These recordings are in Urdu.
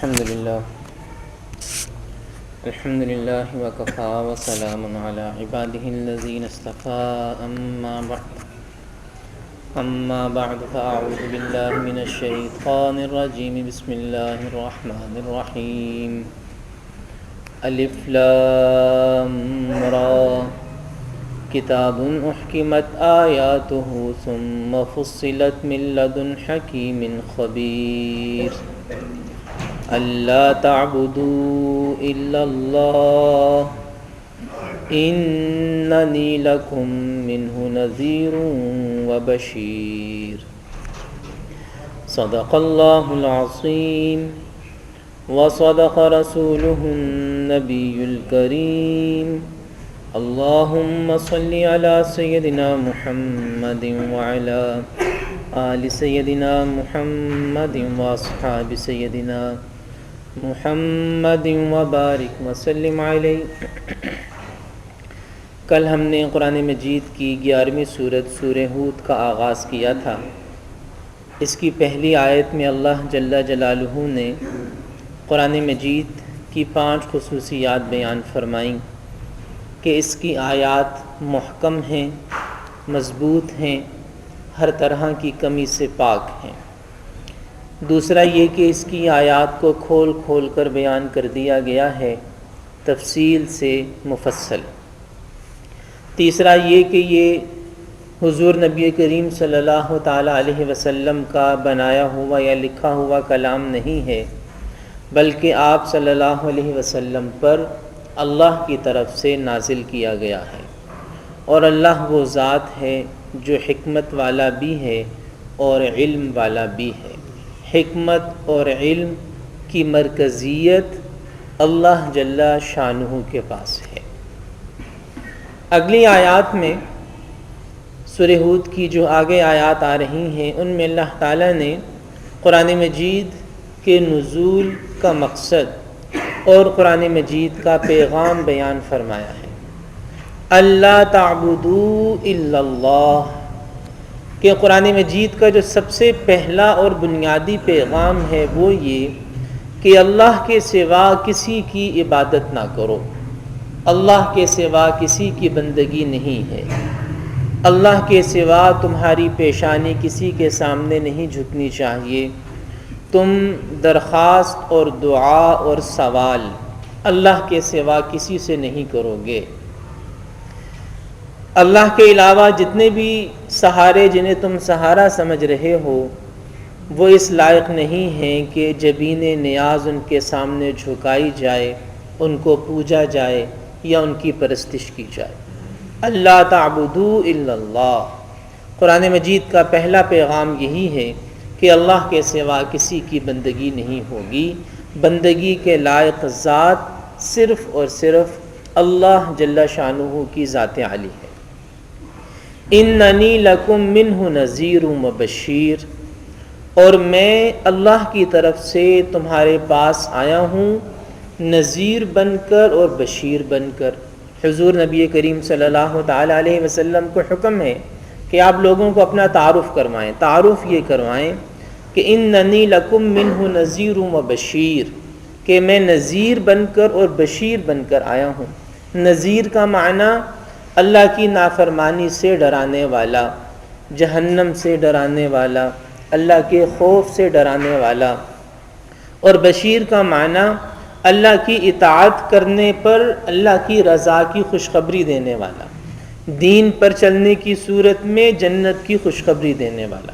الحمد لله وكفى وسلام على عباده الذين اصطفى أما بعد فأعوذ بالله من الشيطان الرجيم بسم الله الرحمن الرحيم الف لام را کتاب احکمت آیاته ثم فصلت من لدن حکیم خبیر اللہ تعبدوا الا اللہ اننی لکم منہ نذیر وبشیر صدق اللہ العظیم وصدق رسوله النبی الکریم اللهم صل على سيدنا محمد وعلى آل سيدنا محمد واصحاب سيدنا محمد وبارک وسلم علیہ۔ کل ہم نے قرآن مجید کی 11ویں سورت سورہ ہود کا آغاز کیا تھا۔ اس کی پہلی آیت میں اللہ جل جلالہ نے قرآن مجید کی 5 خصوصیات بیان فرمائیں کہ اس کی آیات محکم ہیں، مضبوط ہیں، ہر طرح کی کمی سے پاک ہیں۔ دوسرا یہ کہ اس کی آیات کو کھول کھول کر بیان کر دیا گیا ہے، تفصیل سے مفصل۔ تیسرا یہ کہ یہ حضور نبی کریم صلی اللہ تعالیٰ علیہ وسلم کا بنایا ہوا یا لکھا ہوا کلام نہیں ہے، بلکہ آپ صلی اللہ علیہ وسلم پر اللہ کی طرف سے نازل کیا گیا ہے، اور اللہ وہ ذات ہے جو حکمت والا بھی ہے اور علم والا بھی ہے۔ حکمت اور علم کی مرکزیت اللہ جل شانہ کے پاس ہے۔ اگلی آیات میں سورہ ہود کی جو آگے آیات آ رہی ہیں ان میں اللہ تعالیٰ نے قرآن مجید کے نزول کا مقصد اور قرآن مجید کا پیغام بیان فرمایا ہے۔ اللہ تعبدوا الا اللہ، کہ قرآن مجید کا جو سب سے پہلا اور بنیادی پیغام ہے وہ یہ کہ اللہ کے سوا کسی کی عبادت نہ کرو، اللہ کے سوا کسی کی بندگی نہیں ہے، اللہ کے سوا تمہاری پیشانی کسی کے سامنے نہیں جھکنی چاہیے، تم درخواست اور دعا اور سوال اللہ کے سوا کسی سے نہیں کرو گے۔ اللہ کے علاوہ جتنے بھی سہارے جنہیں تم سہارا سمجھ رہے ہو وہ اس لائق نہیں ہیں کہ جبین نیاز ان کے سامنے جھکائی جائے، ان کو پوجا جائے یا ان کی پرستش کی جائے۔ اللہ تعبدوا الا اللہ، قرآن مجید کا پہلا پیغام یہی ہے کہ اللہ کے سوا کسی کی بندگی نہیں ہوگی، بندگی کے لائق ذات صرف اور صرف اللہ جل شانہ کی ذات عالی ہے۔ اننی لکم منہ نذیر وبشیر، اور میں اللہ کی طرف سے تمہارے پاس آیا ہوں نذیر بن کر اور بشیر بن کر۔ حضور نبی کریم صلی اللہ تعالیٰ علیہ وسلم کو حکم ہے کہ آپ لوگوں کو اپنا تعارف کروائیں، تعارف یہ کروائیں کہ اننی لکم منہ نذیر وبشیر، کہ میں نذیر بن کر اور بشیر بن کر آیا ہوں۔ نذیر کا معنی اللہ کی نافرمانی سے ڈرانے والا، جہنم سے ڈرانے والا، اللہ کے خوف سے ڈرانے والا، اور بشیر کا معنی اللہ کی اطاعت کرنے پر اللہ کی رضا کی خوشخبری دینے والا، دین پر چلنے کی صورت میں جنت کی خوشخبری دینے والا۔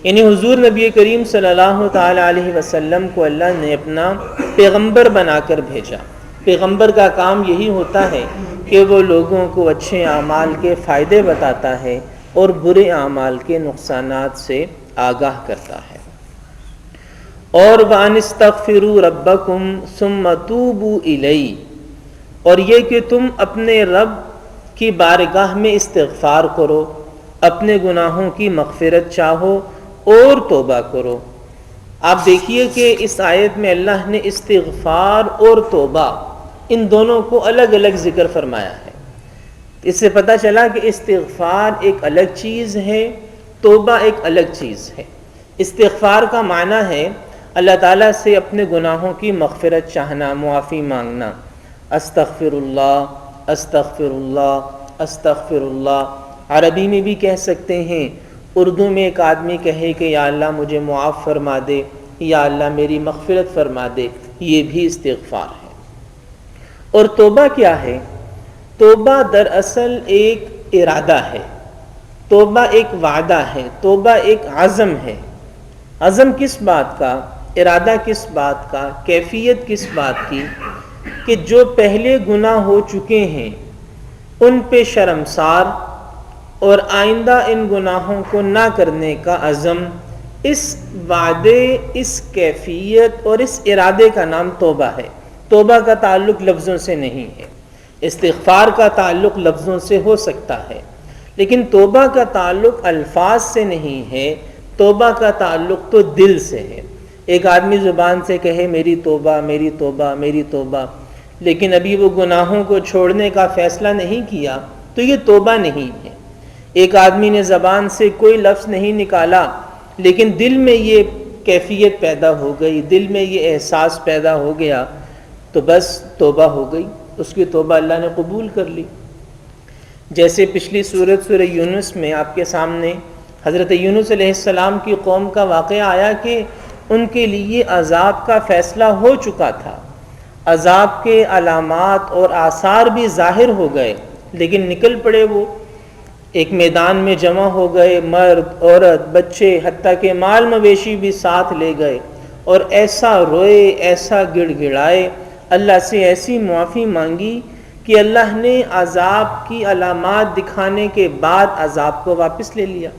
یعنی حضور نبی کریم صلی اللہ تعالیٰ علیہ وسلم کو اللہ نے اپنا پیغمبر بنا کر بھیجا۔ پیغمبر کا کام یہی ہوتا ہے کہ وہ لوگوں کو اچھے اعمال کے فائدے بتاتا ہے اور برے اعمال کے نقصانات سے آگاہ کرتا ہے۔ اور وَأَنِ اسْتَغْفِرُوا رَبَّكُمْ ثُمَّ تُوبُوا إِلَيْهِ، اور یہ کہ تم اپنے رب کی بارگاہ میں استغفار کرو، اپنے گناہوں کی مغفرت چاہو اور توبہ کرو۔ آپ دیکھیے کہ اس آیت میں اللہ نے استغفار اور توبہ ان دونوں کو الگ الگ ذکر فرمایا ہے۔ اس سے پتہ چلا کہ استغفار ایک الگ چیز ہے، توبہ ایک الگ چیز ہے۔ استغفار کا معنی ہے اللہ تعالیٰ سے اپنے گناہوں کی مغفرت چاہنا، معافی مانگنا، استغفر اللہ استغفر اللہ استغفر اللہ، عربی میں بھی کہہ سکتے ہیں، اردو میں ایک آدمی کہے کہ یا اللہ مجھے معاف فرما دے، یا اللہ میری مغفرت فرما دے، یہ بھی استغفار ہے۔ اور توبہ کیا ہے؟ توبہ دراصل ایک ارادہ ہے، توبہ ایک وعدہ ہے، توبہ ایک عزم ہے۔ عزم کس بات کا؟ ارادہ کس بات کا؟ کیفیت کس بات کی؟ کہ جو پہلے گناہ ہو چکے ہیں ان پہ شرمسار اور آئندہ ان گناہوں کو نہ کرنے کا عزم، اس وعدے، اس کیفیت اور اس ارادے کا نام توبہ ہے۔ توبہ کا تعلق لفظوں سے نہیں ہے، استغفار کا تعلق لفظوں سے ہو سکتا ہے، لیکن توبہ کا تعلق الفاظ سے نہیں ہے، توبہ کا تعلق تو دل سے ہے۔ ایک آدمی زبان سے کہے میری توبہ میری توبہ میری توبہ، لیکن ابھی وہ گناہوں کو چھوڑنے کا فیصلہ نہیں کیا تو یہ توبہ نہیں ہے۔ ایک آدمی نے زبان سے کوئی لفظ نہیں نکالا لیکن دل میں یہ کیفیت پیدا ہو گئی، دل میں یہ احساس پیدا ہو گیا، تو بس توبہ ہو گئی، اس کی توبہ اللہ نے قبول کر لی۔ جیسے پچھلی سورت سورہ یونس میں آپ کے سامنے حضرت یونس علیہ السلام کی قوم کا واقعہ آیا کہ ان کے لیے عذاب کا فیصلہ ہو چکا تھا، عذاب کے علامات اور آثار بھی ظاہر ہو گئے، لیکن نکل پڑے وہ، ایک میدان میں جمع ہو گئے، مرد عورت بچے حتیٰ کہ مال مویشی بھی ساتھ لے گئے، اور ایسا روئے، ایسا گڑ گڑائے، اللہ سے ایسی معافی مانگی کہ اللہ نے عذاب کی علامات دکھانے کے بعد عذاب کو واپس لے لیا۔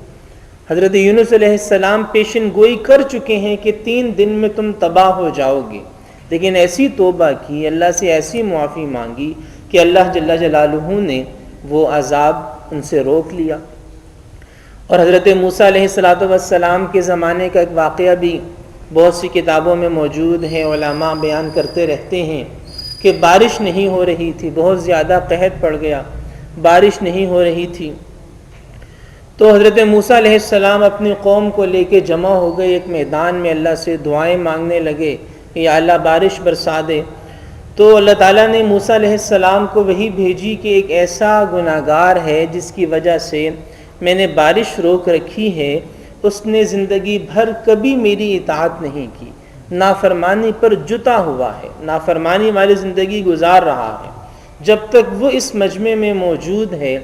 حضرت یونس علیہ السلام پیشن گوئی کر چکے ہیں کہ 3 دن میں تم تباہ ہو جاؤ گے، لیکن ایسی توبہ کی، اللہ سے ایسی معافی مانگی کہ اللہ جل جلالہ نے وہ عذاب ان سے روک لیا۔ اور حضرت موسیٰ علیہ السلام کے زمانے کا ایک واقعہ بھی بہت سی کتابوں میں موجود ہے، علماء بیان کرتے رہتے ہیں کہ بارش نہیں ہو رہی تھی، بہت زیادہ قحط پڑ گیا، بارش نہیں ہو رہی تھی، تو حضرت موسیٰ علیہ السلام اپنی قوم کو لے کے جمع ہو گئے ایک میدان میں، اللہ سے دعائیں مانگنے لگے کہ یا اللہ بارش برسا دے۔ تو اللہ تعالیٰ نے موسیٰ علیہ السلام کو وحی بھیجی کہ ایک ایسا گناہگار ہے جس کی وجہ سے میں نے بارش روک رکھی ہے، اس نے زندگی بھر کبھی میری اطاعت نہیں کی، نافرمانی پر جتا ہوا ہے، نافرمانی والی زندگی گزار رہا ہے، جب تک وہ اس مجمع میں موجود ہے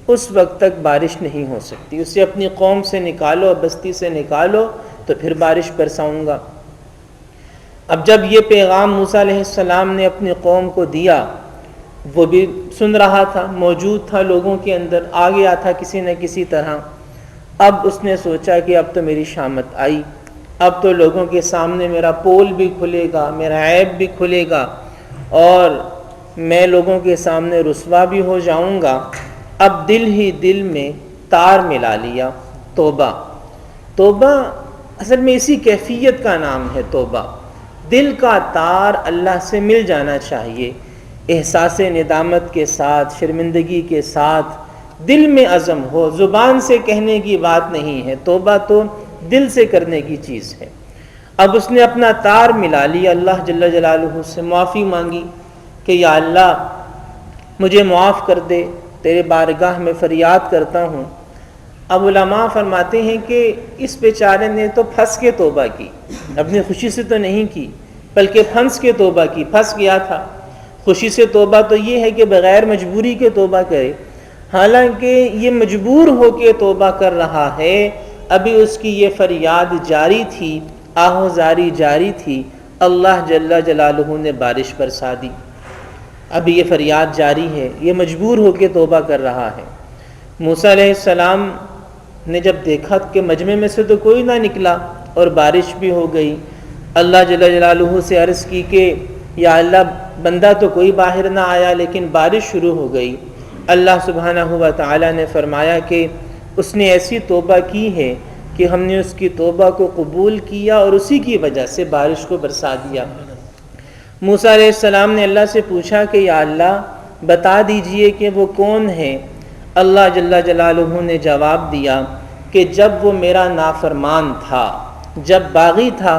اس وقت تک بارش نہیں ہو سکتی، اسے اپنی قوم سے نکالو، بستی سے نکالو تو پھر بارش برساؤں گا۔ اب جب یہ پیغام موسیٰ علیہ السلام نے اپنی قوم کو دیا، وہ بھی سن رہا تھا، موجود تھا لوگوں کے اندر، آ گیا تھا کسی نہ کسی طرح۔ اب اس نے سوچا کہ اب تو میری شامت آئی، اب تو لوگوں کے سامنے میرا پول بھی کھلے گا، میرا عیب بھی کھلے گا، اور میں لوگوں کے سامنے رسوا بھی ہو جاؤں گا۔ اب دل ہی دل میں تار ملا لیا، توبہ۔ توبہ اصل میں اسی کیفیت کا نام ہے، توبہ۔ دل کا تار اللہ سے مل جانا چاہیے، احساس ندامت کے ساتھ، شرمندگی کے ساتھ، دل میں عزم ہو، زبان سے کہنے کی بات نہیں ہے، توبہ تو دل سے کرنے کی چیز ہے۔ اب اس نے اپنا تار ملا لیا، اللہ جل جلالہ سے معافی مانگی کہ یا اللہ مجھے معاف کر دے، تیرے بارگاہ میں فریاد کرتا ہوں۔ اب علماء فرماتے ہیں کہ اس بیچارے نے تو پھنس کے توبہ کی، اپنی خوشی سے تو نہیں کی، بلکہ پھنس کے توبہ کی، پھنس گیا تھا۔ خوشی سے توبہ تو یہ ہے کہ بغیر مجبوری کے توبہ کرے، حالانکہ یہ مجبور ہو کے توبہ کر رہا ہے، ابھی اس کی یہ فریاد جاری تھی، آہوزاری جاری تھی، اللہ جل جلالہ نے بارش برسا دی، ابھی یہ فریاد جاری ہے، یہ مجبور ہو کے توبہ کر رہا ہے۔ موسیٰ علیہ السلام نے جب دیکھا کہ مجمع میں سے تو کوئی نہ نکلا اور بارش بھی ہو گئی، اللہ جل جلالہ سے عرض کی کہ یا اللہ بندہ تو کوئی باہر نہ آیا لیکن بارش شروع ہو گئی۔ اللہ سبحانہ و تعالی نے فرمایا کہ اس نے ایسی توبہ کی ہے کہ ہم نے اس کی توبہ کو قبول کیا اور اسی کی وجہ سے بارش کو برسا دیا۔ موسیٰ علیہ السلام نے اللہ سے پوچھا کہ یا اللہ بتا دیجئے کہ وہ کون ہے۔ اللہ جل جلالہ نے جواب دیا کہ جب وہ میرا نافرمان تھا، جب باغی تھا،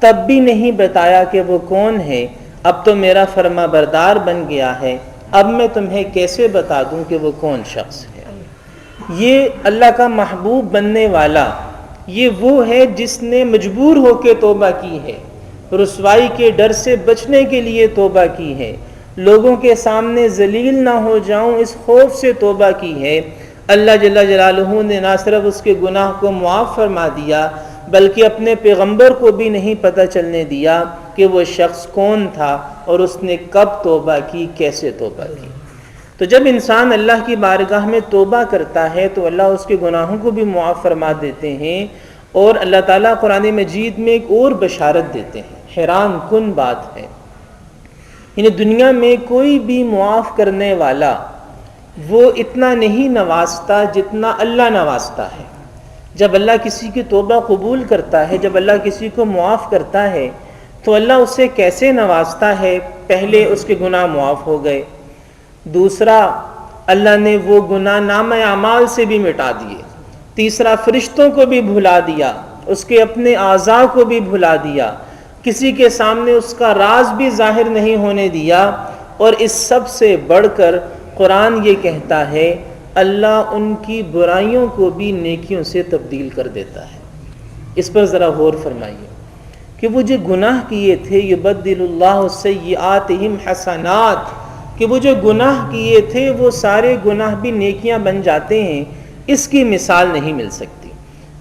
تب بھی نہیں بتایا کہ وہ کون ہے، اب تو میرا فرما بردار بن گیا ہے، اب میں تمہیں کیسے بتا دوں کہ وہ کون شخص ہے۔ یہ اللہ کا محبوب بننے والا، یہ وہ ہے جس نے مجبور ہو کے توبہ کی ہے، رسوائی کے ڈر سے بچنے کے لیے توبہ کی ہے، لوگوں کے سامنے ذلیل نہ ہو جاؤں اس خوف سے توبہ کی ہے۔ اللہ جل جلالہ نے نہ صرف اس کے گناہ کو معاف فرما دیا بلکہ اپنے پیغمبر کو بھی نہیں پتہ چلنے دیا کہ وہ شخص کون تھا اور اس نے کب توبہ کی، کیسے توبہ کی۔ تو جب انسان اللہ کی بارگاہ میں توبہ کرتا ہے تو اللہ اس کے گناہوں کو بھی معاف فرما دیتے ہیں، اور اللہ تعالیٰ قرآن مجید میں ایک اور بشارت دیتے ہیں، حیران کن بات ہے۔ یعنی دنیا میں کوئی بھی معاف کرنے والا وہ اتنا نہیں نوازتا جتنا اللہ نوازتا ہے۔ جب اللہ کسی کی توبہ قبول کرتا ہے، جب اللہ کسی کو معاف کرتا ہے تو اللہ اسے کیسے نوازتا ہے؟ پہلے اس کے گناہ معاف ہو گئے، دوسرا اللہ نے وہ گناہ نامہ اعمال سے بھی مٹا دیے، تیسرا فرشتوں کو بھی بھلا دیا، اس کے اپنے اعضاء کو بھی بھلا دیا، کسی کے سامنے اس کا راز بھی ظاہر نہیں ہونے دیا، اور اس سب سے بڑھ کر قرآن یہ کہتا ہے اللہ ان کی برائیوں کو بھی نیکیوں سے تبدیل کر دیتا ہے۔ اس پر ذرا غور فرمائیے کہ وہ جو گناہ کیے تھے، یبدل اللہ سیئاتہم حسنات، کہ وہ جو گناہ کیے تھے وہ سارے گناہ بھی نیکیاں بن جاتے ہیں، اس کی مثال نہیں مل سکتی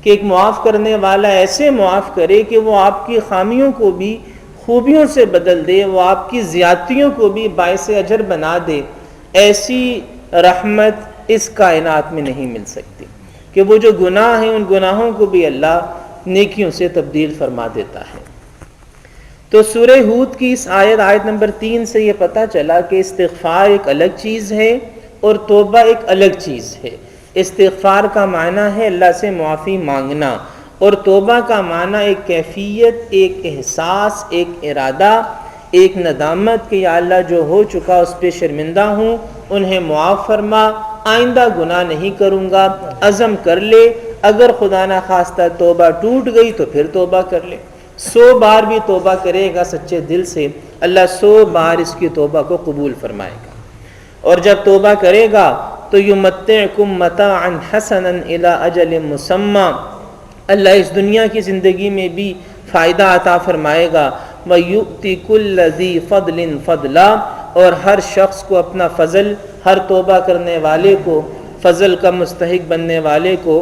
کہ ایک معاف کرنے والا ایسے معاف کرے کہ وہ آپ کی خامیوں کو بھی خوبیوں سے بدل دے، وہ آپ کی زیادتیوں کو بھی باعث اجر بنا دے۔ ایسی رحمت اس کائنات میں نہیں مل سکتی کہ وہ جو گناہ ہیں ان گناہوں کو بھی اللہ نیکیوں سے تبدیل فرما دیتا ہے۔ تو سورہ ہود کی اس آیت نمبر 3 سے یہ پتہ چلا کہ استغفار ایک الگ چیز ہے اور توبہ ایک الگ چیز ہے۔ استغفار کا معنی ہے اللہ سے معافی مانگنا، اور توبہ کا معنی ایک کیفیت، ایک احساس، ایک ارادہ، ایک ندامت کہ یا اللہ جو ہو چکا اس پہ شرمندہ ہوں، انہیں معاف فرما، آئندہ گناہ نہیں کروں گا، عزم کر لے، اگر خدا نہ خواستہ توبہ ٹوٹ گئی تو پھر توبہ کر لے۔ 100 بار بھی توبہ کرے گا سچے دل سے، اللہ 100 بار اس کی توبہ کو قبول فرمائے گا۔ اور جب توبہ کرے گا تو یمتعکم متاعا حسنا الی اجل مسمی، اللہ اس دنیا کی زندگی میں بھی فائدہ عطا فرمائے گا، وَيُؤْتِ كُلَّ ذِي فَضْلٍ فَضْلًا، اور ہر شخص کو اپنا فضل، ہر توبہ کرنے والے کو، فضل کا مستحق بننے والے کو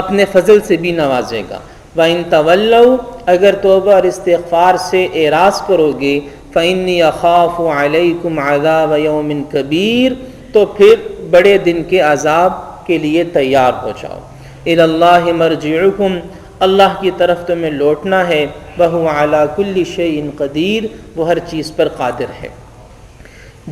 اپنے فضل سے بھی نوازے گا۔ وَإِن تَوَلَّوْا، اگر توبہ اور استغفار سے اعراض کرو گے، فَإِنِّي أَخَافُ عَلَيْكُمْ عَذَابَ يَوْمٍ كَبِيرٍ، تو پھر بڑے دن کے عذاب کے لیے تیار ہو جاؤ۔ إِلَى اللَّهِ مَرْجِعُكُمْ، اللہ کی طرف تمہیں لوٹنا ہے، وَهُوَ عَلَى كُلِّ شَيْءٍ قَدِيرٌ، وہ ہر چیز پر قادر ہے۔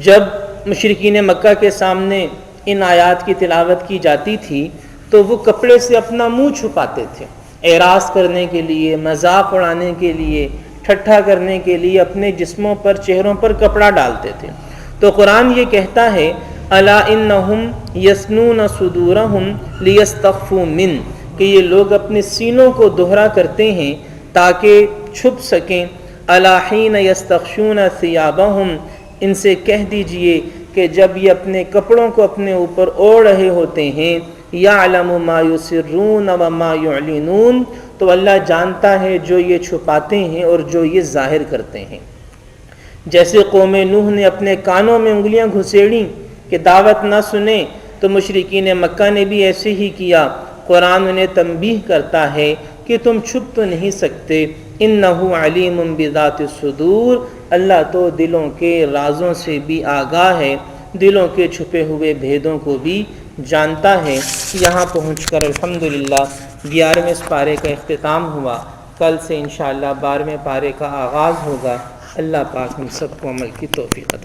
جب مشرکین مکہ کے سامنے ان آیات کی تلاوت کی جاتی تھی تو وہ کپڑے سے اپنا منہ چھپاتے تھے، اعراض کرنے کے لیے، مذاق اڑانے کے لیے، ٹھٹھا کرنے کے لیے اپنے جسموں پر، چہروں پر کپڑا ڈالتے تھے۔ تو قرآن یہ کہتا ہے الا انہم یسنون صدورہم لیستخفوا من، کہ یہ لوگ اپنے سینوں کو دوہرا کرتے ہیں تاکہ چھپ سکیں۔ الا حین یستغشون ثیابہم، ان سے کہہ دیجئے کہ جب یہ اپنے کپڑوں کو اپنے اوپر اوڑھ رہے ہوتے ہیں، یعلم ما یسرون وما یعلنون، تو اللہ جانتا ہے جو یہ چھپاتے ہیں اور جو یہ ظاہر کرتے ہیں۔ جیسے قوم نوح نے اپنے کانوں میں انگلیاں گھسیڑیں کہ دعوت نہ سنیں، تو مشرکین مکہ نے بھی ایسے ہی کیا۔ قرآن انہیں تنبیہ کرتا ہے کہ تم چھپ تو نہیں سکتے، انہ علیم بذات الصدور، اللہ تو دلوں کے رازوں سے بھی آگاہ ہے، دلوں کے چھپے ہوئے بھیدوں کو بھی جانتا ہے۔ یہاں پہنچ کر الحمدللہ 11ویں پارے کا اختتام ہوا۔ کل سے انشاءاللہ 12ویں پارے کا آغاز ہوگا۔ اللہ پاک ہم سب کو عمل کی توفیق عطا